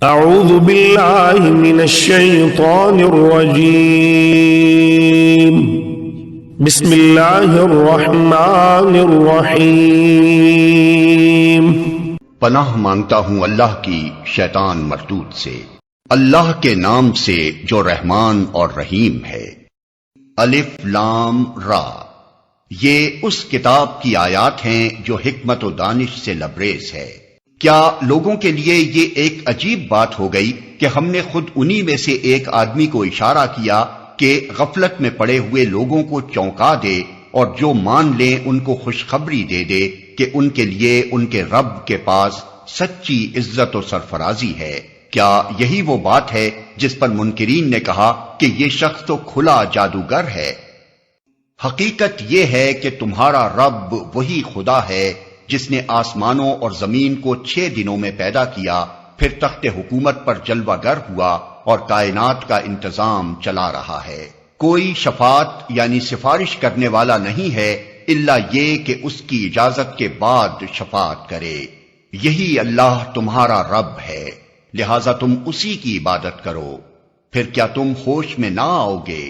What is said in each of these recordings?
اعوذ باللہ من الشیطان الرجیم بسم اللہ الرحمن الرحیم۔ پناہ مانگتا ہوں اللہ کی شیطان مردود سے، اللہ کے نام سے جو رحمان اور رحیم ہے۔ الف لام را، یہ اس کتاب کی آیات ہیں جو حکمت و دانش سے لبریز ہے۔ کیا لوگوں کے لیے یہ ایک عجیب بات ہو گئی کہ ہم نے خود انہی میں سے ایک آدمی کو اشارہ کیا کہ غفلت میں پڑے ہوئے لوگوں کو چونکا دے اور جو مان لیں ان کو خوشخبری دے دے کہ ان کے لیے ان کے رب کے پاس سچی عزت و سرفرازی ہے۔ کیا یہی وہ بات ہے جس پر منکرین نے کہا کہ یہ شخص تو کھلا جادوگر ہے؟ حقیقت یہ ہے کہ تمہارا رب وہی خدا ہے جس نے آسمانوں اور زمین کو 6 دنوں میں پیدا کیا، پھر تخت حکومت پر جلوہ گر ہوا اور کائنات کا انتظام چلا رہا ہے۔ کوئی شفاعت یعنی سفارش کرنے والا نہیں ہے الا یہ کہ اس کی اجازت کے بعد شفاعت کرے۔ یہی اللہ تمہارا رب ہے، لہذا تم اسی کی عبادت کرو، پھر کیا تم ہوش میں نہ آؤ گے؟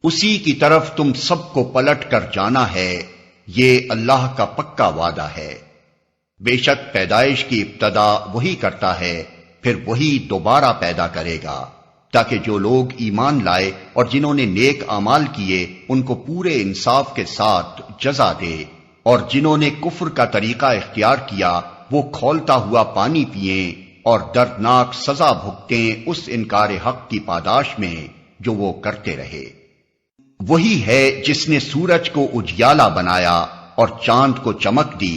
اسی کی طرف تم سب کو پلٹ کر جانا ہے، یہ اللہ کا پکا وعدہ ہے۔ بے شک پیدائش کی ابتدا وہی کرتا ہے، پھر وہی دوبارہ پیدا کرے گا، تاکہ جو لوگ ایمان لائے اور جنہوں نے نیک اعمال کیے ان کو پورے انصاف کے ساتھ جزا دے، اور جنہوں نے کفر کا طریقہ اختیار کیا وہ کھولتا ہوا پانی پئیں اور دردناک سزا بھگتیں اس انکار حق کی پاداش میں جو وہ کرتے رہے۔ وہی ہے جس نے سورج کو اجیالا بنایا اور چاند کو چمک دی،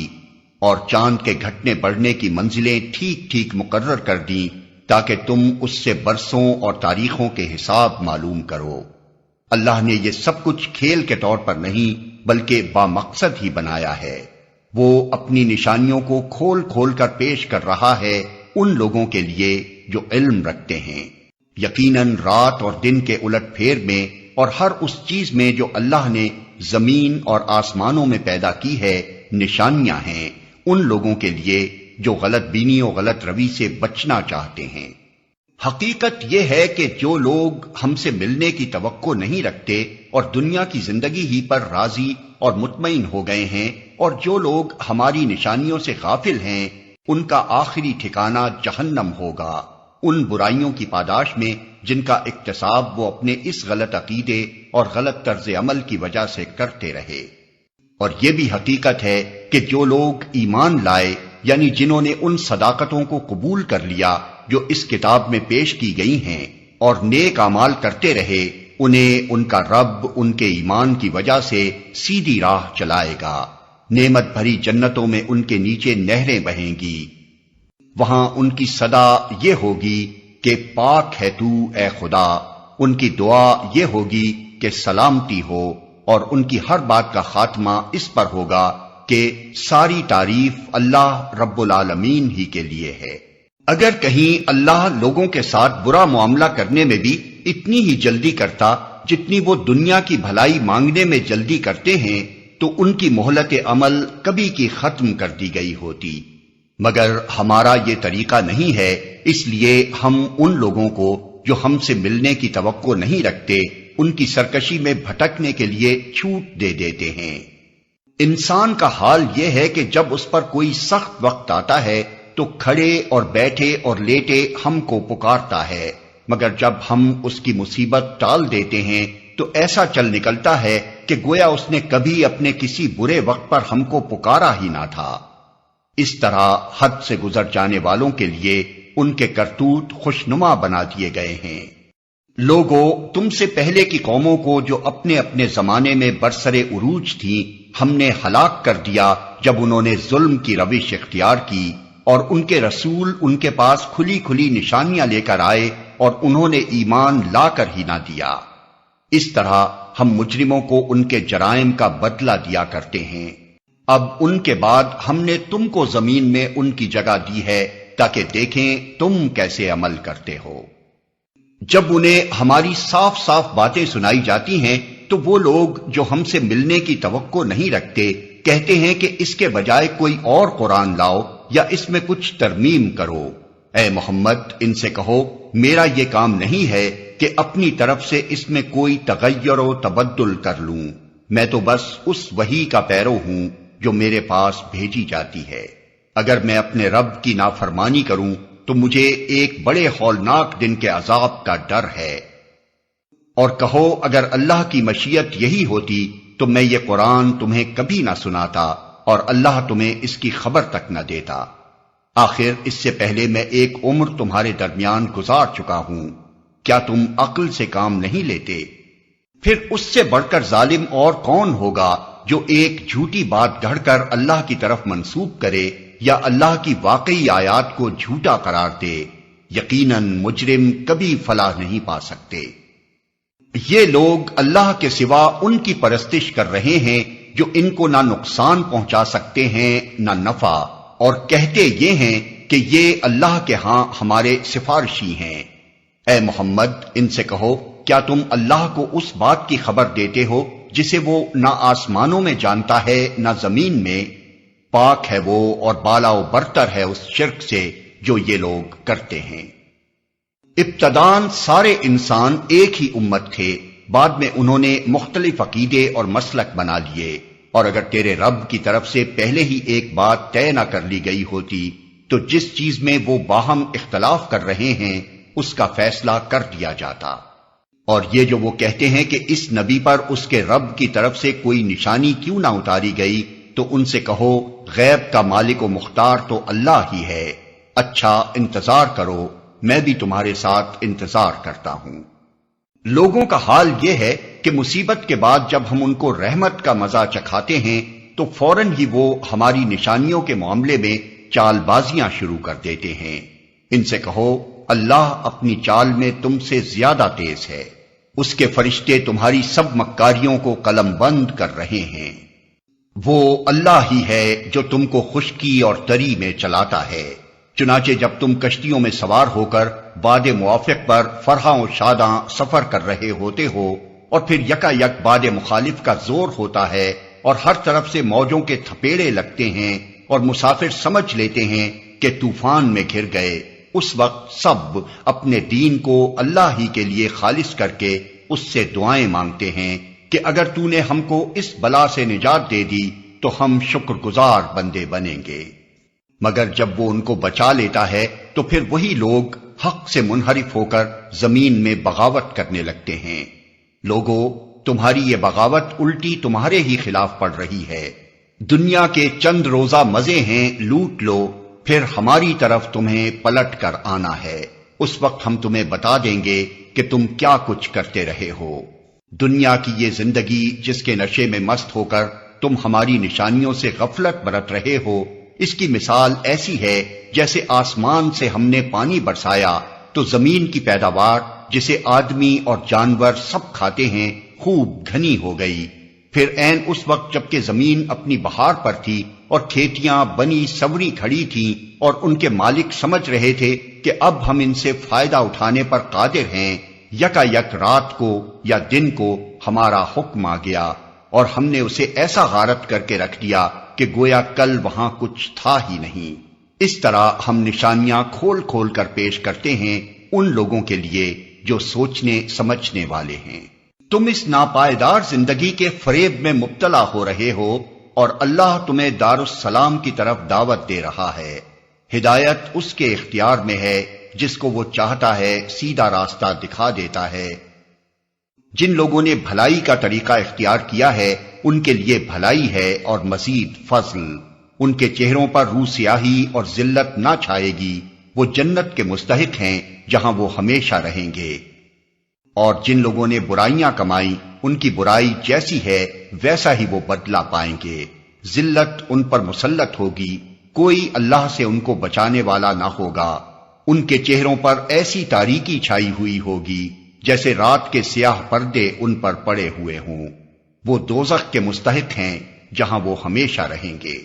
اور چاند کے گھٹنے بڑھنے کی منزلیں ٹھیک ٹھیک مقرر کر دیں تاکہ تم اس سے برسوں اور تاریخوں کے حساب معلوم کرو۔ اللہ نے یہ سب کچھ کھیل کے طور پر نہیں بلکہ بامقصد ہی بنایا ہے۔ وہ اپنی نشانیوں کو کھول کھول کر پیش کر رہا ہے ان لوگوں کے لیے جو علم رکھتے ہیں۔ یقیناً رات اور دن کے الٹ پھیر میں اور ہر اس چیز میں جو اللہ نے زمین اور آسمانوں میں پیدا کی ہے نشانیاں ہیں ان لوگوں کے لیے جو غلط بینی و غلط روی سے بچنا چاہتے ہیں۔ حقیقت یہ ہے کہ جو لوگ ہم سے ملنے کی توقع نہیں رکھتے اور دنیا کی زندگی ہی پر راضی اور مطمئن ہو گئے ہیں، اور جو لوگ ہماری نشانیوں سے غافل ہیں ان کا آخری ٹھکانہ جہنم ہوگا، ان برائیوں کی پاداش میں جن کا اکتساب وہ اپنے اس غلط عقیدے اور غلط طرز عمل کی وجہ سے کرتے رہے۔ اور یہ بھی حقیقت ہے کہ جو لوگ ایمان لائے یعنی جنہوں نے ان صداقتوں کو قبول کر لیا جو اس کتاب میں پیش کی گئی ہیں اور نیک اعمال کرتے رہے، انہیں ان کا رب ان کے ایمان کی وجہ سے سیدھی راہ چلائے گا۔ نعمت بھری جنتوں میں ان کے نیچے نہریں بہیں گی، وہاں ان کی صدا یہ ہوگی کہ پاک ہے تو اے خدا، ان کی دعا یہ ہوگی کہ سلامتی ہو، اور ان کی ہر بات کا خاتمہ اس پر ہوگا کہ ساری تعریف اللہ رب العالمین ہی کے لیے ہے۔ اگر کہیں اللہ لوگوں کے ساتھ برا معاملہ کرنے میں بھی اتنی ہی جلدی کرتا جتنی وہ دنیا کی بھلائی مانگنے میں جلدی کرتے ہیں تو ان کی مہلت عمل کبھی کی ختم کر دی گئی ہوتی، مگر ہمارا یہ طریقہ نہیں ہے، اس لیے ہم ان لوگوں کو جو ہم سے ملنے کی توقع نہیں رکھتے ان کی سرکشی میں بھٹکنے کے لیے چھوٹ دے دیتے ہیں۔ انسان کا حال یہ ہے کہ جب اس پر کوئی سخت وقت آتا ہے تو کھڑے اور بیٹھے اور لیٹے ہم کو پکارتا ہے، مگر جب ہم اس کی مصیبت ٹال دیتے ہیں تو ایسا چل نکلتا ہے کہ گویا اس نے کبھی اپنے کسی برے وقت پر ہم کو پکارا ہی نہ تھا۔ اس طرح حد سے گزر جانے والوں کے لیے ان کے کرتوت خوشنما بنا دیے گئے ہیں۔ لوگو، تم سے پہلے کی قوموں کو جو اپنے اپنے زمانے میں برسر عروج تھیں ہم نے ہلاک کر دیا جب انہوں نے ظلم کی روش اختیار کی، اور ان کے رسول ان کے پاس کھلی کھلی نشانیاں لے کر آئے اور انہوں نے ایمان لا کر ہی نہ دیا۔ اس طرح ہم مجرموں کو ان کے جرائم کا بدلہ دیا کرتے ہیں۔ اب ان کے بعد ہم نے تم کو زمین میں ان کی جگہ دی ہے تاکہ دیکھیں تم کیسے عمل کرتے ہو۔ جب انہیں ہماری صاف صاف باتیں سنائی جاتی ہیں تو وہ لوگ جو ہم سے ملنے کی توقع نہیں رکھتے کہتے ہیں کہ اس کے بجائے کوئی اور قرآن لاؤ یا اس میں کچھ ترمیم کرو۔ اے محمد ان سے کہو میرا یہ کام نہیں ہے کہ اپنی طرف سے اس میں کوئی تغیر و تبدل کر لوں، میں تو بس اس وحی کا پیرو ہوں جو میرے پاس بھیجی جاتی ہے۔ اگر میں اپنے رب کی نافرمانی کروں تو مجھے ایک بڑے ہولناک دن کے عذاب کا ڈر ہے۔ اور کہو اگر اللہ کی مشیت یہی ہوتی تو میں یہ قرآن تمہیں کبھی نہ سناتا اور اللہ تمہیں اس کی خبر تک نہ دیتا۔ آخر اس سے پہلے میں ایک عمر تمہارے درمیان گزار چکا ہوں، کیا تم عقل سے کام نہیں لیتے؟ پھر اس سے بڑھ کر ظالم اور کون ہوگا جو ایک جھوٹی بات گھڑ کر اللہ کی طرف منسوب کرے یا اللہ کی واقعی آیات کو جھوٹا قرار دے؟ یقیناً مجرم کبھی فلاح نہیں پا سکتے۔ یہ لوگ اللہ کے سوا ان کی پرستش کر رہے ہیں جو ان کو نہ نقصان پہنچا سکتے ہیں نہ نفع، اور کہتے یہ ہیں کہ یہ اللہ کے ہاں ہمارے سفارشی ہیں۔ اے محمد ان سے کہو کیا تم اللہ کو اس بات کی خبر دیتے ہو جسے وہ نہ آسمانوں میں جانتا ہے نہ زمین میں؟ پاک ہے وہ اور بالا و برتر ہے اس شرک سے جو یہ لوگ کرتے ہیں۔ ابتداً سارے انسان ایک ہی امت تھے، بعد میں انہوں نے مختلف عقیدے اور مسلک بنا لیے، اور اگر تیرے رب کی طرف سے پہلے ہی ایک بات طے نہ کر لی گئی ہوتی تو جس چیز میں وہ باہم اختلاف کر رہے ہیں اس کا فیصلہ کر دیا جاتا۔ اور یہ جو وہ کہتے ہیں کہ اس نبی پر اس کے رب کی طرف سے کوئی نشانی کیوں نہ اتاری گئی، تو ان سے کہو غیب کا مالک و مختار تو اللہ ہی ہے، اچھا انتظار کرو، میں بھی تمہارے ساتھ انتظار کرتا ہوں۔ لوگوں کا حال یہ ہے کہ مصیبت کے بعد جب ہم ان کو رحمت کا مزہ چکھاتے ہیں تو فوراً ہی وہ ہماری نشانیوں کے معاملے میں چال بازیاں شروع کر دیتے ہیں۔ ان سے کہو اللہ اپنی چال میں تم سے زیادہ تیز ہے، اس کے فرشتے تمہاری سب مکاریوں کو قلم بند کر رہے ہیں۔ وہ اللہ ہی ہے جو تم کو خشکی اور تری میں چلاتا ہے، چنانچہ جب تم کشتیوں میں سوار ہو کر باد موافق پر فرحاں و شاداں سفر کر رہے ہوتے ہو اور پھر یکا یک باد مخالف کا زور ہوتا ہے اور ہر طرف سے موجوں کے تھپیڑے لگتے ہیں اور مسافر سمجھ لیتے ہیں کہ طوفان میں گھر گئے، اس وقت سب اپنے دین کو اللہ ہی کے لیے خالص کر کے اس سے دعائیں مانگتے ہیں کہ اگر تو نے ہم کو اس بلا سے نجات دے دی تو ہم شکر گزار بندے بنیں گے۔ مگر جب وہ ان کو بچا لیتا ہے تو پھر وہی لوگ حق سے منحرف ہو کر زمین میں بغاوت کرنے لگتے ہیں۔ لوگو تمہاری یہ بغاوت الٹی تمہارے ہی خلاف پڑ رہی ہے، دنیا کے چند روزہ مزے ہیں لوٹ لو، پھر ہماری طرف تمہیں پلٹ کر آنا ہے، اس وقت ہم تمہیں بتا دیں گے کہ تم کیا کچھ کرتے رہے ہو۔ دنیا کی یہ زندگی جس کے نشے میں مست ہو کر تم ہماری نشانیوں سے غفلت برت رہے ہو، اس کی مثال ایسی ہے جیسے آسمان سے ہم نے پانی برسایا تو زمین کی پیداوار جسے آدمی اور جانور سب کھاتے ہیں خوب گھنی ہو گئی، پھر عین اس وقت جبکہ زمین اپنی بہار پر تھی اور کھیتیاں بنی سوری کھڑی تھیں اور ان کے مالک سمجھ رہے تھے کہ اب ہم ان سے فائدہ اٹھانے پر قادر ہیں، یکا یک رات کو یا دن کو ہمارا حکم آ گیا اور ہم نے اسے ایسا غارت کر کے رکھ دیا کہ گویا کل وہاں کچھ تھا ہی نہیں۔ اس طرح ہم نشانیاں کھول کھول کر پیش کرتے ہیں ان لوگوں کے لیے جو سوچنے سمجھنے والے ہیں۔ تم اس ناپائیدار زندگی کے فریب میں مبتلا ہو رہے ہو اور اللہ تمہیں دار السلام کی طرف دعوت دے رہا ہے۔ ہدایت اس کے اختیار میں ہے، جس کو وہ چاہتا ہے سیدھا راستہ دکھا دیتا ہے۔ جن لوگوں نے بھلائی کا طریقہ اختیار کیا ہے ان کے لیے بھلائی ہے اور مزید فضل، ان کے چہروں پر روح سیاہی اور ذلت نہ چھائے گی، وہ جنت کے مستحق ہیں جہاں وہ ہمیشہ رہیں گے۔ اور جن لوگوں نے برائیاں کمائیں ان کی برائی جیسی ہے ویسا ہی وہ بدلہ پائیں گے، ذلت ان پر مسلط ہوگی، کوئی اللہ سے ان کو بچانے والا نہ ہوگا، ان کے چہروں پر ایسی تاریکی چھائی ہوئی ہوگی جیسے رات کے سیاہ پردے ان پر پڑے ہوئے ہوں، وہ دوزخ کے مستحق ہیں جہاں وہ ہمیشہ رہیں گے۔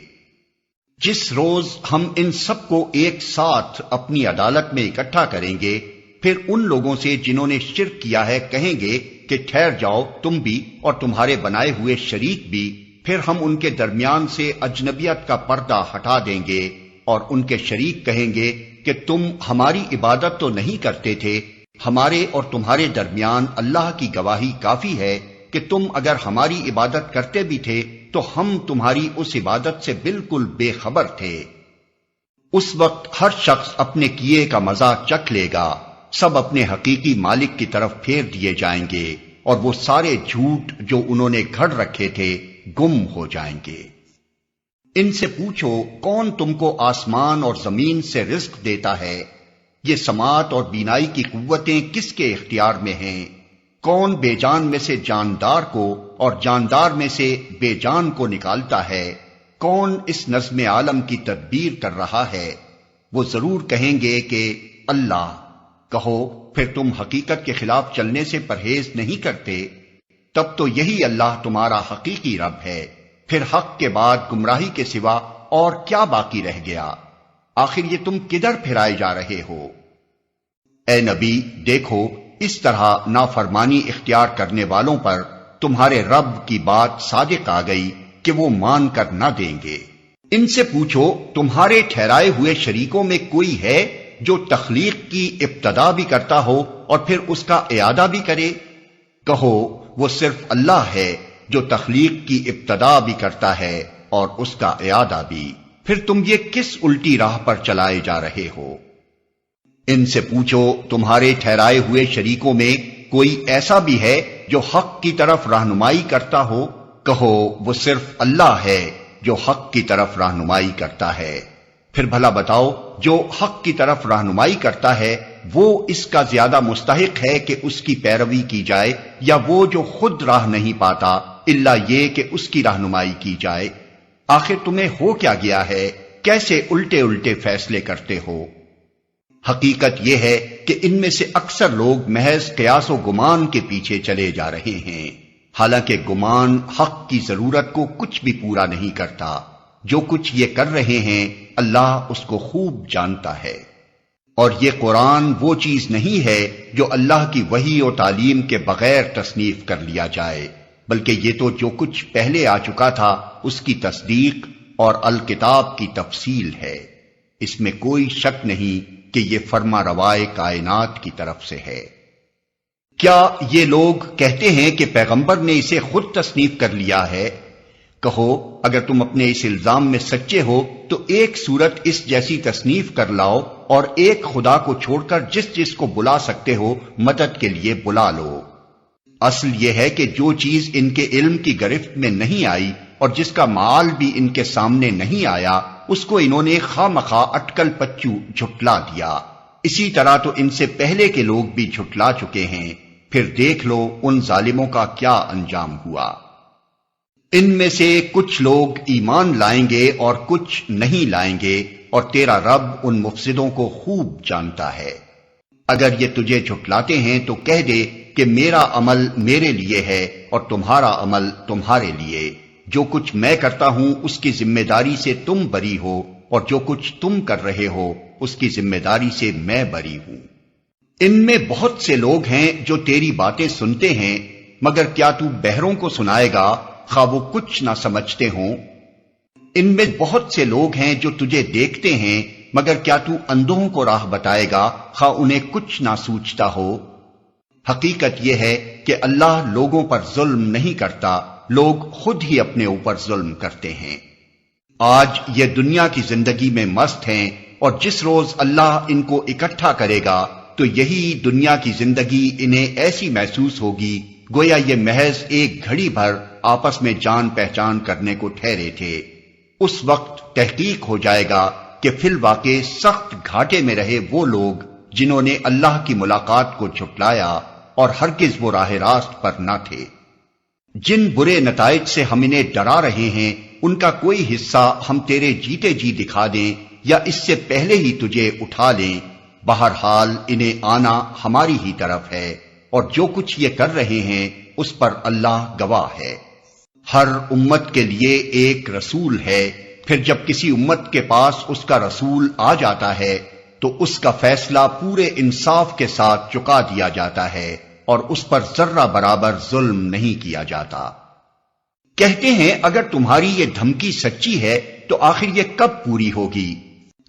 جس روز ہم ان سب کو ایک ساتھ اپنی عدالت میں اکٹھا کریں گے، پھر ان لوگوں سے جنہوں نے شرک کیا ہے کہیں گے کہ ٹھہر جاؤ تم بھی اور تمہارے بنائے ہوئے شریک بھی، پھر ہم ان کے درمیان سے اجنبیت کا پردہ ہٹا دیں گے اور ان کے شریک کہیں گے کہ تم ہماری عبادت تو نہیں کرتے تھے، ہمارے اور تمہارے درمیان اللہ کی گواہی کافی ہے کہ تم اگر ہماری عبادت کرتے بھی تھے تو ہم تمہاری اس عبادت سے بالکل بے خبر تھے۔ اس وقت ہر شخص اپنے کیے کا مزہ چکھ لے گا، سب اپنے حقیقی مالک کی طرف پھیر دیے جائیں گے، اور وہ سارے جھوٹ جو انہوں نے گھڑ رکھے تھے گم ہو جائیں گے۔ ان سے پوچھو کون تم کو آسمان اور زمین سے رزق دیتا ہے؟ یہ سماعت اور بینائی کی قوتیں کس کے اختیار میں ہیں؟ کون بے جان میں سے جاندار کو اور جاندار میں سے بے جان کو نکالتا ہے؟ کون اس نظم عالم کی تدبیر کر رہا ہے؟ وہ ضرور کہیں گے کہ اللہ۔ کہو پھر تم حقیقت کے خلاف چلنے سے پرہیز نہیں کرتے؟ تب تو یہی اللہ تمہارا حقیقی رب ہے، پھر حق کے بعد گمراہی کے سوا اور کیا باقی رہ گیا؟ آخر یہ تم کدھر پھرائے جا رہے ہو؟ اے نبی دیکھو، اس طرح نافرمانی اختیار کرنے والوں پر تمہارے رب کی بات صادق آ گئی کہ وہ مان کر نہ دیں گے۔ ان سے پوچھو تمہارے ٹھہرائے ہوئے شریکوں میں کوئی ہے جو تخلیق کی ابتدا بھی کرتا ہو اور پھر اس کا اعادہ بھی کرے؟ کہو وہ صرف اللہ ہے جو تخلیق کی ابتدا بھی کرتا ہے اور اس کا اعادہ بھی، پھر تم یہ کس الٹی راہ پر چلائے جا رہے ہو؟ ان سے پوچھو تمہارے ٹھہرائے ہوئے شریکوں میں کوئی ایسا بھی ہے جو حق کی طرف رہنمائی کرتا ہو؟ کہو وہ صرف اللہ ہے جو حق کی طرف رہنمائی کرتا ہے، پھر بھلا بتاؤ جو حق کی طرف رہنمائی کرتا ہے وہ اس کا زیادہ مستحق ہے کہ اس کی پیروی کی جائے، یا وہ جو خود راہ نہیں پاتا الا یہ کہ اس کی رہنمائی کی جائے؟ آخر تمہیں ہو کیا گیا ہے؟ کیسے الٹے الٹے فیصلے کرتے ہو؟ حقیقت یہ ہے کہ ان میں سے اکثر لوگ محض قیاس و گمان کے پیچھے چلے جا رہے ہیں، حالانکہ گمان حق کی ضرورت کو کچھ بھی پورا نہیں کرتا۔ جو کچھ یہ کر رہے ہیں اللہ اس کو خوب جانتا ہے۔ اور یہ قرآن وہ چیز نہیں ہے جو اللہ کی وحی و تعلیم کے بغیر تصنیف کر لیا جائے، بلکہ یہ تو جو کچھ پہلے آ چکا تھا اس کی تصدیق اور الکتاب کی تفصیل ہے۔ اس میں کوئی شک نہیں کہ یہ فرما روائے کائنات کی طرف سے ہے۔ کیا یہ لوگ کہتے ہیں کہ پیغمبر نے اسے خود تصنیف کر لیا ہے؟ کہو اگر تم اپنے اس الزام میں سچے ہو تو ایک صورت اس جیسی تصنیف کر لاؤ اور ایک خدا کو چھوڑ کر جس جس کو بلا سکتے ہو مدد کے لیے بلا لو۔ اصل یہ ہے کہ جو چیز ان کے علم کی گرفت میں نہیں آئی اور جس کا معال بھی ان کے سامنے نہیں آیا اس کو انہوں نے خواہ مخواہ اٹکل پچو جھٹلا دیا۔ اسی طرح تو ان سے پہلے کے لوگ بھی جھٹلا چکے ہیں، پھر دیکھ لو ان ظالموں کا کیا انجام ہوا۔ ان میں سے کچھ لوگ ایمان لائیں گے اور کچھ نہیں لائیں گے، اور تیرا رب ان مفسدوں کو خوب جانتا ہے۔ اگر یہ تجھے جھٹلاتے ہیں تو کہہ دے کہ میرا عمل میرے لیے ہے اور تمہارا عمل تمہارے لیے، جو کچھ میں کرتا ہوں اس کی ذمہ داری سے تم بری ہو، اور جو کچھ تم کر رہے ہو اس کی ذمہ داری سے میں بری ہوں۔ ان میں بہت سے لوگ ہیں جو تیری باتیں سنتے ہیں، مگر کیا تو بہروں کو سنائے گا خواہ وہ کچھ نہ سمجھتے ہوں؟ ان میں بہت سے لوگ ہیں جو تجھے دیکھتے ہیں، مگر کیا تو اندھوں کو راہ بتائے گا خواہ انہیں کچھ نہ سوچتا ہو؟ حقیقت یہ ہے کہ اللہ لوگوں پر ظلم نہیں کرتا، لوگ خود ہی اپنے اوپر ظلم کرتے ہیں۔ آج یہ دنیا کی زندگی میں مست ہیں، اور جس روز اللہ ان کو اکٹھا کرے گا تو یہی دنیا کی زندگی انہیں ایسی محسوس ہوگی گویا یہ محض ایک گھڑی بھر آپس میں جان پہچان کرنے کو ٹھہرے تھے۔ اس وقت تحقیق ہو جائے گا کہ فی الواقع سخت گھاٹے میں رہے وہ لوگ جنہوں نے اللہ کی ملاقات کو جھٹلایا اور ہرگز وہ راہ راست پر نہ تھے۔ جن برے نتائج سے ہم انہیں ڈرا رہے ہیں ان کا کوئی حصہ ہم تیرے جیتے جی دکھا دیں یا اس سے پہلے ہی تجھے اٹھا لیں، بہرحال انہیں آنا ہماری ہی طرف ہے، اور جو کچھ یہ کر رہے ہیں اس پر اللہ گواہ ہے۔ ہر امت کے لیے ایک رسول ہے، پھر جب کسی امت کے پاس اس کا رسول آ جاتا ہے تو اس کا فیصلہ پورے انصاف کے ساتھ چکا دیا جاتا ہے اور اس پر ذرہ برابر ظلم نہیں کیا جاتا۔ کہتے ہیں اگر تمہاری یہ دھمکی سچی ہے تو آخر یہ کب پوری ہوگی؟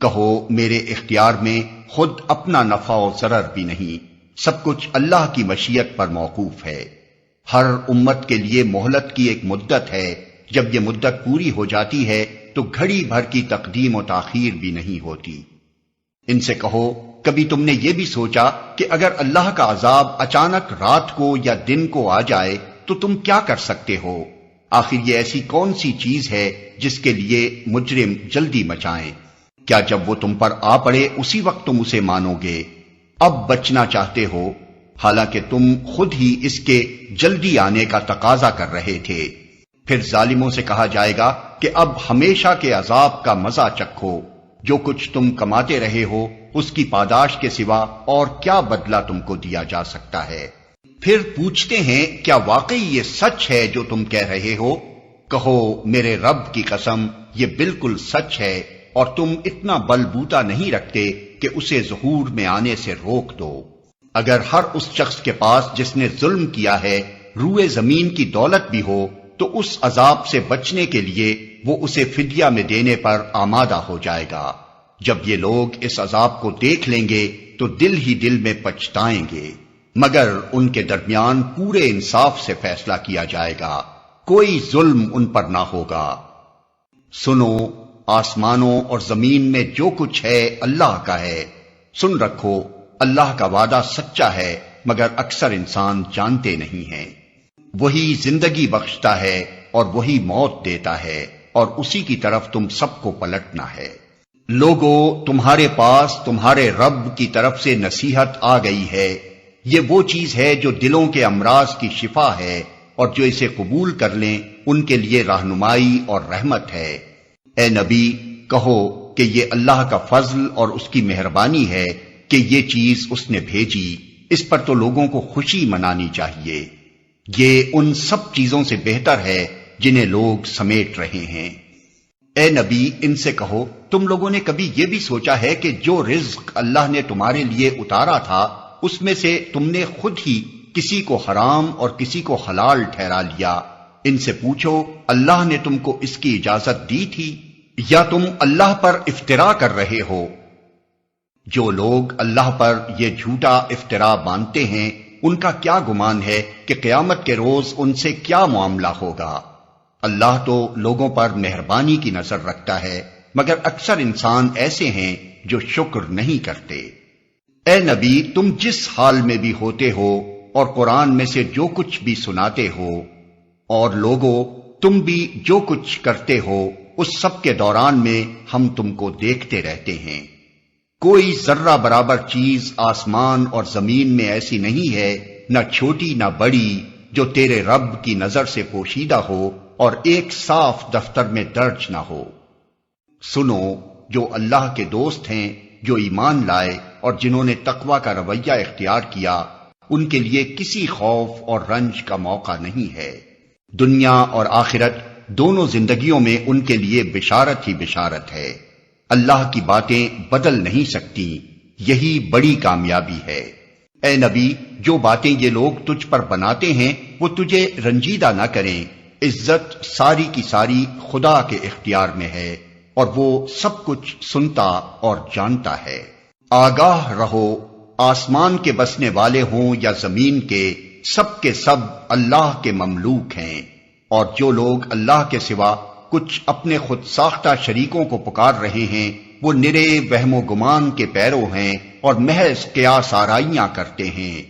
کہو میرے اختیار میں خود اپنا نفع و ضرر بھی نہیں، سب کچھ اللہ کی مشیت پر موقوف ہے۔ ہر امت کے لیے مہلت کی ایک مدت ہے، جب یہ مدت پوری ہو جاتی ہے تو گھڑی بھر کی تقدیم و تاخیر بھی نہیں ہوتی۔ ان سے کہو کبھی تم نے یہ بھی سوچا کہ اگر اللہ کا عذاب اچانک رات کو یا دن کو آ جائے تو تم کیا کر سکتے ہو؟ آخر یہ ایسی کون سی چیز ہے جس کے لیے مجرم جلدی مچائیں؟ کیا جب وہ تم پر آ پڑے اسی وقت تم اسے مانو گے؟ اب بچنا چاہتے ہو، حالانکہ تم خود ہی اس کے جلدی آنے کا تقاضا کر رہے تھے۔ پھر ظالموں سے کہا جائے گا کہ اب ہمیشہ کے عذاب کا مزہ چکھو، جو کچھ تم کماتے رہے ہو اس کی پاداش کے سوا اور کیا بدلہ تم کو دیا جا سکتا ہے؟ پھر پوچھتے ہیں کیا واقعی یہ سچ ہے جو تم کہہ رہے ہو؟ کہو میرے رب کی قسم یہ بالکل سچ ہے، اور تم اتنا بل بوتا نہیں رکھتے کہ اسے ظہور میں آنے سے روک دو۔ اگر ہر اس شخص کے پاس جس نے ظلم کیا ہے روئے زمین کی دولت بھی ہو تو اس عذاب سے بچنے کے لیے وہ اسے فدیہ میں دینے پر آمادہ ہو جائے گا۔ جب یہ لوگ اس عذاب کو دیکھ لیں گے تو دل ہی دل میں پچھتائیں گے، مگر ان کے درمیان پورے انصاف سے فیصلہ کیا جائے گا، کوئی ظلم ان پر نہ ہوگا۔ سنو، آسمانوں اور زمین میں جو کچھ ہے اللہ کا ہے، سن رکھو اللہ کا وعدہ سچا ہے، مگر اکثر انسان جانتے نہیں ہیں۔ وہی زندگی بخشتا ہے اور وہی موت دیتا ہے، اور اسی کی طرف تم سب کو پلٹنا ہے۔ لوگو، تمہارے پاس تمہارے رب کی طرف سے نصیحت آ گئی ہے، یہ وہ چیز ہے جو دلوں کے امراض کی شفا ہے، اور جو اسے قبول کر لیں ان کے لیے رہنمائی اور رحمت ہے۔ اے نبی، کہو کہ یہ اللہ کا فضل اور اس کی مہربانی ہے کہ یہ چیز اس نے بھیجی، اس پر تو لوگوں کو خوشی منانی چاہیے۔ یہ ان سب چیزوں سے بہتر ہے جنہیں لوگ سمیٹ رہے ہیں۔ اے نبی، ان سے کہو تم لوگوں نے کبھی یہ بھی سوچا ہے کہ جو رزق اللہ نے تمہارے لیے اتارا تھا اس میں سے تم نے خود ہی کسی کو حرام اور کسی کو حلال ٹھہرا لیا؟ ان سے پوچھو اللہ نے تم کو اس کی اجازت دی تھی یا تم اللہ پر افطرا کر رہے ہو؟ جو لوگ اللہ پر یہ جھوٹا افطرا باندھتے ہیں ان کا کیا گمان ہے کہ قیامت کے روز ان سے کیا معاملہ ہوگا؟ اللہ تو لوگوں پر مہربانی کی نظر رکھتا ہے، مگر اکثر انسان ایسے ہیں جو شکر نہیں کرتے۔ اے نبی، تم جس حال میں بھی ہوتے ہو اور قرآن میں سے جو کچھ بھی سناتے ہو، اور لوگوں تم بھی جو کچھ کرتے ہو، اس سب کے دوران میں ہم تم کو دیکھتے رہتے ہیں۔ کوئی ذرہ برابر چیز آسمان اور زمین میں ایسی نہیں ہے، نہ چھوٹی نہ بڑی، جو تیرے رب کی نظر سے پوشیدہ ہو اور ایک صاف دفتر میں درج نہ ہو۔ سنو، جو اللہ کے دوست ہیں، جو ایمان لائے اور جنہوں نے تقوی کا رویہ اختیار کیا، ان کے لیے کسی خوف اور رنج کا موقع نہیں ہے۔ دنیا اور آخرت دونوں زندگیوں میں ان کے لیے بشارت ہی بشارت ہے۔ اللہ کی باتیں بدل نہیں سکتی، یہی بڑی کامیابی ہے۔ اے نبی، جو باتیں یہ لوگ تجھ پر بناتے ہیں وہ تجھے رنجیدہ نہ کریں، عزت ساری کی ساری خدا کے اختیار میں ہے، اور وہ سب کچھ سنتا اور جانتا ہے۔ آگاہ رہو، آسمان کے بسنے والے ہوں یا زمین کے سب اللہ کے مملوک ہیں، اور جو لوگ اللہ کے سوا کچھ اپنے خود ساختہ شریکوں کو پکار رہے ہیں وہ نرے وہم و گمان کے پیرو ہیں اور محض قیاس آرائیاں کرتے ہیں۔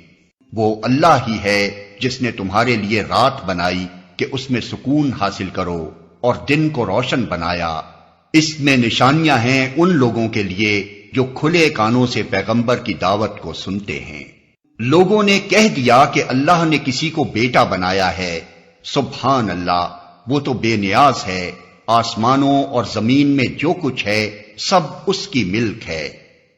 وہ اللہ ہی ہے جس نے تمہارے لیے رات بنائی کہ اس میں سکون حاصل کرو اور دن کو روشن بنایا۔ اس میں نشانیاں ہیں ان لوگوں کے لیے جو کھلے کانوں سے پیغمبر کی دعوت کو سنتے ہیں۔ لوگوں نے کہہ دیا کہ اللہ نے کسی کو بیٹا بنایا ہے۔ سبحان اللہ، وہ تو بے نیاز ہے، آسمانوں اور زمین میں جو کچھ ہے سب اس کی ملک ہے۔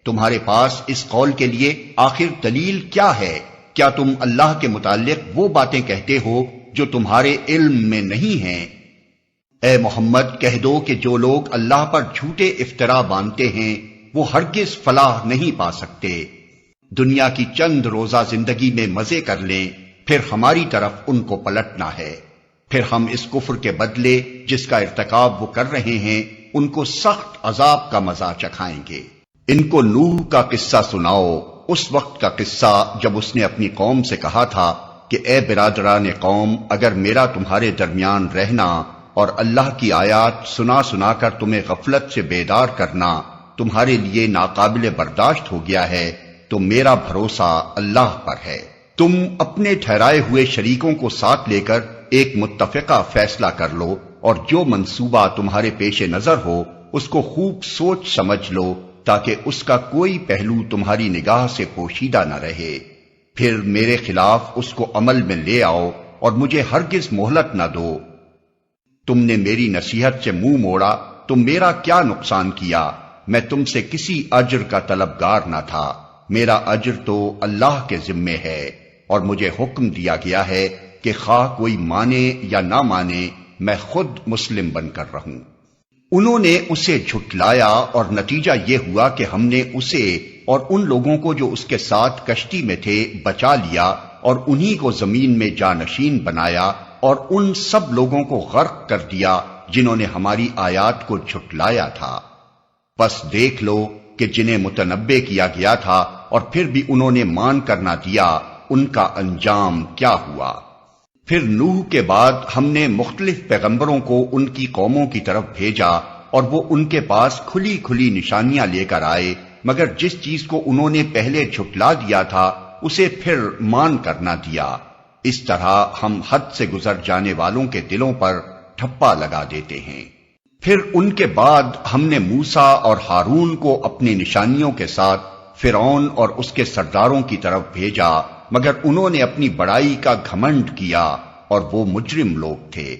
تمہارے پاس اس قول کے لیے آخر دلیل کیا ہے؟ کیا تم اللہ کے متعلق وہ باتیں کہتے ہو جو تمہارے علم میں نہیں ہیں؟ اے محمد، کہہ دو کہ جو لوگ اللہ پر جھوٹے افطرا باندھتے ہیں وہ ہرگز فلاح نہیں پا سکتے۔ دنیا کی چند روزہ زندگی میں مزے کر لیں، پھر ہماری طرف ان کو پلٹنا ہے، پھر ہم اس کفر کے بدلے جس کا ارتکاب وہ کر رہے ہیں ان کو سخت عذاب کا مزہ چکھائیں گے۔ ان کو نوح کا قصہ سناؤ، اس وقت کا قصہ جب اس نے اپنی قوم سے کہا تھا کہ اے برادران قوم، اگر میرا تمہارے درمیان رہنا اور اللہ کی آیات سنا سنا کر تمہیں غفلت سے بیدار کرنا تمہارے لیے ناقابل برداشت ہو گیا ہے تو میرا بھروسہ اللہ پر ہے۔ تم اپنے ٹھہرائے ہوئے شریکوں کو ساتھ لے کر ایک متفقہ فیصلہ کر لو، اور جو منصوبہ تمہارے پیش نظر ہو اس کو خوب سوچ سمجھ لو تاکہ اس کا کوئی پہلو تمہاری نگاہ سے پوشیدہ نہ رہے۔ پھر میرے خلاف اس کو عمل میں لے آؤ اور مجھے ہرگز مہلت نہ دو۔ تم نے میری نصیحت سے منہ موڑا تو میرا کیا نقصان کیا؟ میں تم سے کسی اجر کا طلبگار نہ تھا، میرا اجر تو اللہ کے ذمے ہے، اور مجھے حکم دیا گیا ہے کہ خواہ کوئی مانے یا نہ مانے میں خود مسلم بن کر رہوں۔ انہوں نے اسے جھٹلایا اور نتیجہ یہ ہوا کہ ہم نے اسے اور ان لوگوں کو جو اس کے ساتھ کشتی میں تھے بچا لیا، اور انہی کو زمین میں جانشین بنایا، اور ان سب لوگوں کو غرق کر دیا جنہوں نے ہماری آیات کو جھٹلایا تھا۔ پس دیکھ لو کہ جنہیں متنبع کیا گیا تھا اور پھر بھی انہوں نے مان کر نہ دیا، ان کا انجام کیا ہوا۔ پھر نوح کے بعد ہم نے مختلف پیغمبروں کو ان کی قوموں کی طرف بھیجا، اور وہ ان کے پاس کھلی کھلی نشانیاں لے کر آئے، مگر جس چیز کو انہوں نے پہلے جھٹلا دیا تھا اسے پھر مان کر نہ دیا۔ اس طرح ہم حد سے گزر جانے والوں کے دلوں پر ٹھپا لگا دیتے ہیں۔ پھر ان کے بعد ہم نے موسیٰ اور ہارون کو اپنی نشانیوں کے ساتھ فرعون اور اس کے سرداروں کی طرف بھیجا، مگر انہوں نے اپنی بڑائی کا گھمنڈ کیا اور وہ مجرم لوگ تھے۔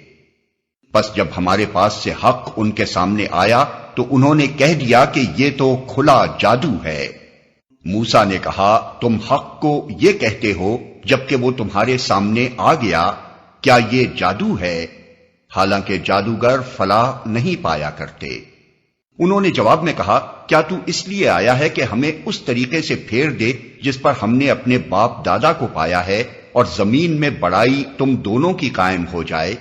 پس جب ہمارے پاس سے حق ان کے سامنے آیا تو انہوں نے کہہ دیا کہ یہ تو کھلا جادو ہے۔ موسیٰ نے کہا، تم حق کو یہ کہتے ہو جبکہ وہ تمہارے سامنے آ گیا، کیا یہ جادو ہے؟ حالانکہ جادوگر فلاح نہیں پایا کرتے۔ انہوں نے جواب میں کہا، کیا تو اس لیے آیا ہے کہ ہمیں اس طریقے سے پھیر دے جس پر ہم نے اپنے باپ دادا کو پایا ہے، اور زمین میں بڑائی تم دونوں کی قائم ہو جائے؟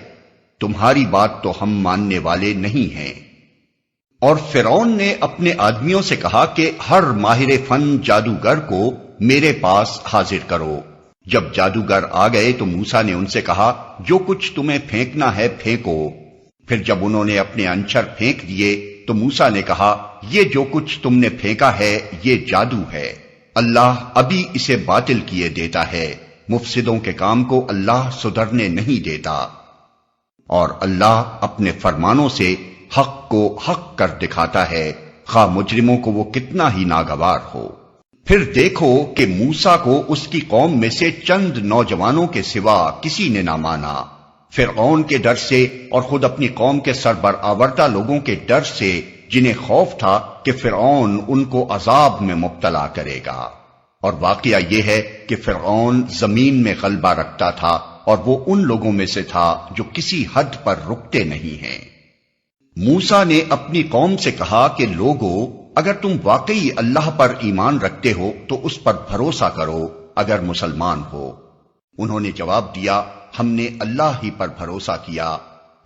تمہاری بات تو ہم ماننے والے نہیں ہیں۔ اور فرعون نے اپنے آدمیوں سے کہا کہ ہر ماہر فن جادوگر کو میرے پاس حاضر کرو۔ جب جادوگر آ گئے تو موسیٰ نے ان سے کہا، جو کچھ تمہیں پھینکنا ہے پھینکو۔ پھر جب انہوں نے اپنے انچر پھینک دیے تو موسیٰ نے کہا، یہ جو کچھ تم نے پھینکا ہے یہ جادو ہے، اللہ ابھی اسے باطل کیے دیتا ہے، مفسدوں کے کام کو اللہ سدھرنے نہیں دیتا۔ اور اللہ اپنے فرمانوں سے حق کو حق کر دکھاتا ہے، خواہ مجرموں کو وہ کتنا ہی ناگوار ہو۔ پھر دیکھو کہ موسیٰ کو اس کی قوم میں سے چند نوجوانوں کے سوا کسی نے نہ مانا، فرعون کے ڈر سے اور خود اپنی قوم کے سربرآوردہ لوگوں کے ڈر سے، جنہیں خوف تھا کہ فرعون ان کو عذاب میں مبتلا کرے گا۔ اور واقعہ یہ ہے کہ فرعون زمین میں غلبہ رکھتا تھا، اور وہ ان لوگوں میں سے تھا جو کسی حد پر رکتے نہیں ہیں۔ موسیٰ نے اپنی قوم سے کہا کہ لوگو، اگر تم واقعی اللہ پر ایمان رکھتے ہو تو اس پر بھروسہ کرو اگر مسلمان ہو۔ انہوں نے جواب دیا، ہم نے اللہ ہی پر بھروسہ کیا،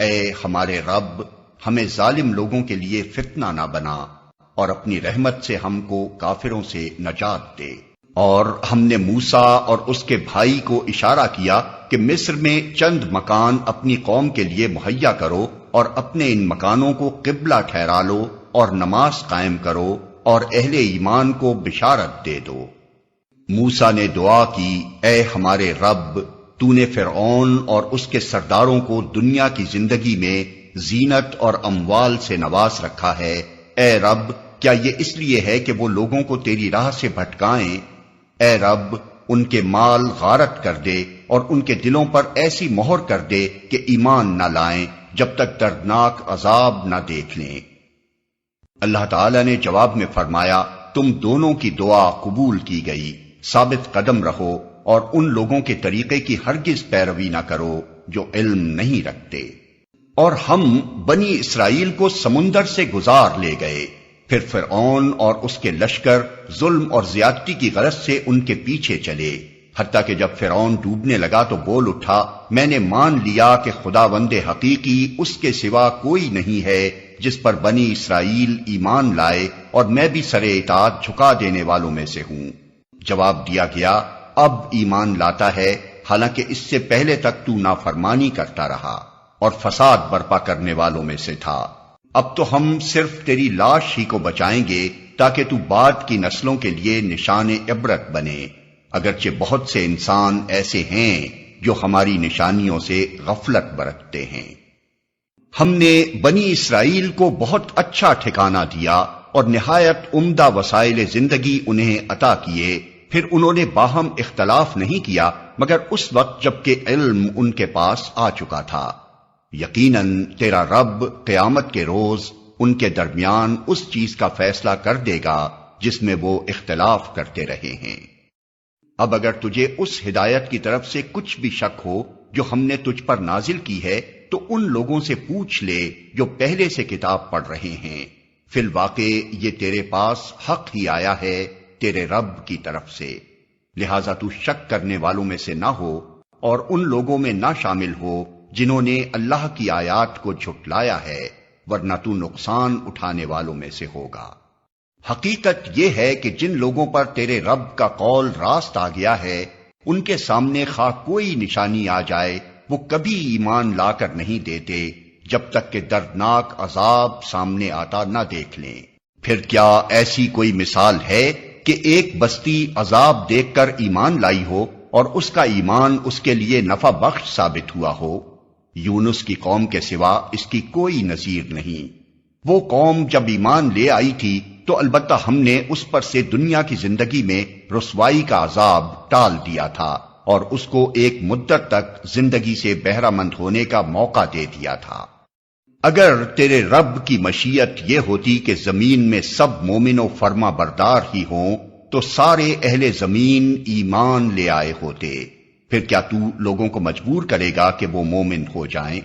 اے ہمارے رب، ہمیں ظالم لوگوں کے لیے فتنہ نہ بنا، اور اپنی رحمت سے ہم کو کافروں سے نجات دے۔ اور ہم نے موسیٰ اور اس کے بھائی کو اشارہ کیا کہ مصر میں چند مکان اپنی قوم کے لیے مہیا کرو، اور اپنے ان مکانوں کو قبلہ ٹھہرا لو، اور نماز قائم کرو، اور اہل ایمان کو بشارت دے دو۔ موسیٰ نے دعا کی، اے ہمارے رب، تو نے فرعون اور اس کے سرداروں کو دنیا کی زندگی میں زینت اور اموال سے نواز رکھا ہے، اے رب، کیا یہ اس لیے ہے کہ وہ لوگوں کو تیری راہ سے بھٹکائیں؟ اے رب، ان کے مال غارت کر دے اور ان کے دلوں پر ایسی مہر کر دے کہ ایمان نہ لائیں جب تک دردناک عذاب نہ دیکھ لیں۔ اللہ تعالیٰ نے جواب میں فرمایا، تم دونوں کی دعا قبول کی گئی، ثابت قدم رہو اور ان لوگوں کے طریقے کی ہرگز پیروی نہ کرو جو علم نہیں رکھتے۔ اور ہم بنی اسرائیل کو سمندر سے گزار لے گئے، پھر فرعون اور اس کے لشکر ظلم اور زیادتی کی غرض سے ان کے پیچھے چلے، حتیٰ کہ جب فرعون ڈوبنے لگا تو بول اٹھا، میں نے مان لیا کہ خداوند حقیقی اس کے سوا کوئی نہیں ہے جس پر بنی اسرائیل ایمان لائے، اور میں بھی سر اطاعت جھکا دینے والوں میں سے ہوں۔ جواب دیا گیا، اب ایمان لاتا ہے، حالانکہ اس سے پہلے تک تو نافرمانی کرتا رہا اور فساد برپا کرنے والوں میں سے تھا۔ اب تو ہم صرف تیری لاش ہی کو بچائیں گے تاکہ تو بعد کی نسلوں کے لیے نشان عبرت بنے، اگرچہ بہت سے انسان ایسے ہیں جو ہماری نشانیوں سے غفلت برتتے ہیں۔ ہم نے بنی اسرائیل کو بہت اچھا ٹھکانہ دیا اور نہایت عمدہ وسائل زندگی انہیں عطا کیے، پھر انہوں نے باہم اختلاف نہیں کیا مگر اس وقت جبکہ علم ان کے پاس آ چکا تھا۔ یقیناً تیرا رب قیامت کے روز ان کے درمیان اس چیز کا فیصلہ کر دے گا جس میں وہ اختلاف کرتے رہے ہیں۔ اب اگر تجھے اس ہدایت کی طرف سے کچھ بھی شک ہو جو ہم نے تجھ پر نازل کی ہے تو ان لوگوں سے پوچھ لے جو پہلے سے کتاب پڑھ رہے ہیں، فی الواقع یہ تیرے پاس حق ہی آیا ہے تیرے رب کی طرف سے، لہذا تو شک کرنے والوں میں سے نہ ہو اور ان لوگوں میں نہ شامل ہو جنہوں نے اللہ کی آیات کو جھٹلایا ہے، ورنہ تو نقصان اٹھانے والوں میں سے ہوگا۔ حقیقت یہ ہے کہ جن لوگوں پر تیرے رب کا قول راست آ گیا ہے، ان کے سامنے خواہ کوئی نشانی آ جائے وہ کبھی ایمان لا کر نہیں دیتے جب تک کہ دردناک عذاب سامنے آتا نہ دیکھ لیں۔ پھر کیا ایسی کوئی مثال ہے کہ ایک بستی عذاب دیکھ کر ایمان لائی ہو اور اس کا ایمان اس کے لیے نفع بخش ثابت ہوا ہو؟ یونس کی قوم کے سوا اس کی کوئی نظیر نہیں۔ وہ قوم جب ایمان لے آئی تھی تو البتہ ہم نے اس پر سے دنیا کی زندگی میں رسوائی کا عذاب ٹال دیا تھا اور اس کو ایک مدت تک زندگی سے بہرہ مند ہونے کا موقع دے دیا تھا۔ اگر تیرے رب کی مشیت یہ ہوتی کہ زمین میں سب مومن و فرما بردار ہی ہوں تو سارے اہل زمین ایمان لے آئے ہوتے، پھر کیا تو لوگوں کو مجبور کرے گا کہ وہ مومن ہو جائیں؟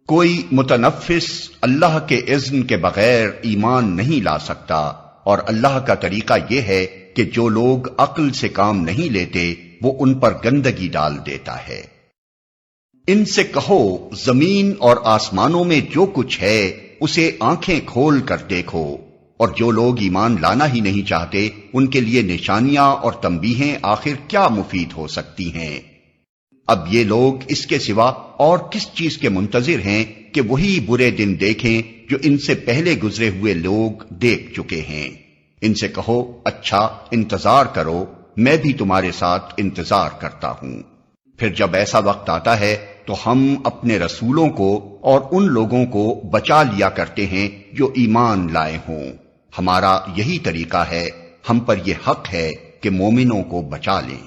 کوئی متنفس اللہ کے اذن کے بغیر ایمان نہیں لا سکتا، اور اللہ کا طریقہ یہ ہے کہ جو لوگ عقل سے کام نہیں لیتے وہ ان پر گندگی ڈال دیتا ہے۔ ان سے کہو زمین اور آسمانوں میں جو کچھ ہے اسے آنکھیں کھول کر دیکھو، اور جو لوگ ایمان لانا ہی نہیں چاہتے ان کے لیے نشانیاں اور تنبیہیں آخر کیا مفید ہو سکتی ہیں؟ اب یہ لوگ اس کے سوا اور کس چیز کے منتظر ہیں کہ وہی برے دن دیکھیں جو ان سے پہلے گزرے ہوئے لوگ دیکھ چکے ہیں۔ ان سے کہو اچھا انتظار کرو، میں بھی تمہارے ساتھ انتظار کرتا ہوں۔ پھر جب ایسا وقت آتا ہے تو ہم اپنے رسولوں کو اور ان لوگوں کو بچا لیا کرتے ہیں جو ایمان لائے ہوں۔ ہمارا یہی طریقہ ہے، ہم پر یہ حق ہے کہ مومنوں کو بچا لیں۔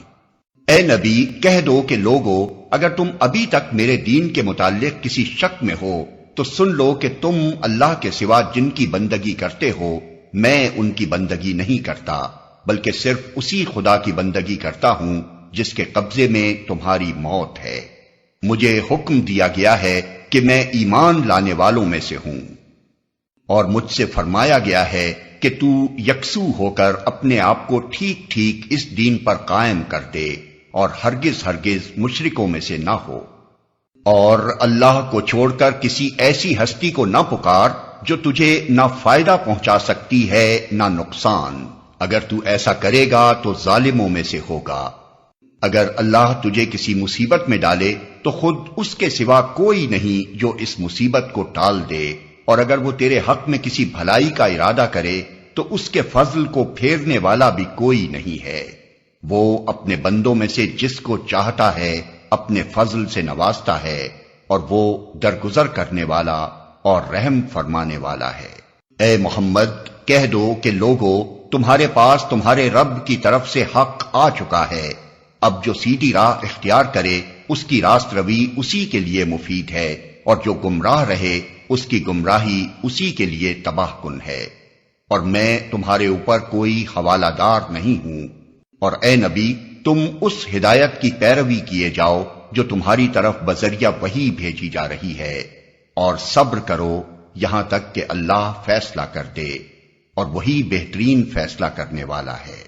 اے نبی کہہ دو کہ لوگو اگر تم ابھی تک میرے دین کے متعلق کسی شک میں ہو تو سن لو کہ تم اللہ کے سوا جن کی بندگی کرتے ہو میں ان کی بندگی نہیں کرتا، بلکہ صرف اسی خدا کی بندگی کرتا ہوں جس کے قبضے میں تمہاری موت ہے۔ مجھے حکم دیا گیا ہے کہ میں ایمان لانے والوں میں سے ہوں، اور مجھ سے فرمایا گیا ہے کہ تو یکسو ہو کر اپنے آپ کو ٹھیک ٹھیک اس دین پر قائم کر دے اور ہرگز ہرگز مشرکوں میں سے نہ ہو، اور اللہ کو چھوڑ کر کسی ایسی ہستی کو نہ پکار جو تجھے نہ فائدہ پہنچا سکتی ہے نہ نقصان، اگر تو ایسا کرے گا تو ظالموں میں سے ہوگا۔ اگر اللہ تجھے کسی مصیبت میں ڈالے تو خود اس کے سوا کوئی نہیں جو اس مصیبت کو ٹال دے، اور اگر وہ تیرے حق میں کسی بھلائی کا ارادہ کرے تو اس کے فضل کو پھیرنے والا بھی کوئی نہیں ہے۔ وہ اپنے بندوں میں سے جس کو چاہتا ہے اپنے فضل سے نوازتا ہے، اور وہ درگزر کرنے والا اور رحم فرمانے والا ہے۔ اے محمد کہہ دو کہ لوگو تمہارے پاس تمہارے رب کی طرف سے حق آ چکا ہے، اب جو سیدھی راہ اختیار کرے اس کی راست روی اسی کے لیے مفید ہے، اور جو گمراہ رہے اس کی گمراہی اسی کے لیے تباہ کن ہے، اور میں تمہارے اوپر کوئی حوالہ دار نہیں ہوں۔ اور اے نبی تم اس ہدایت کی پیروی کیے جاؤ جو تمہاری طرف بذریعہ وحی بھیجی جا رہی ہے، اور صبر کرو یہاں تک کہ اللہ فیصلہ کر دے، اور وہی بہترین فیصلہ کرنے والا ہے۔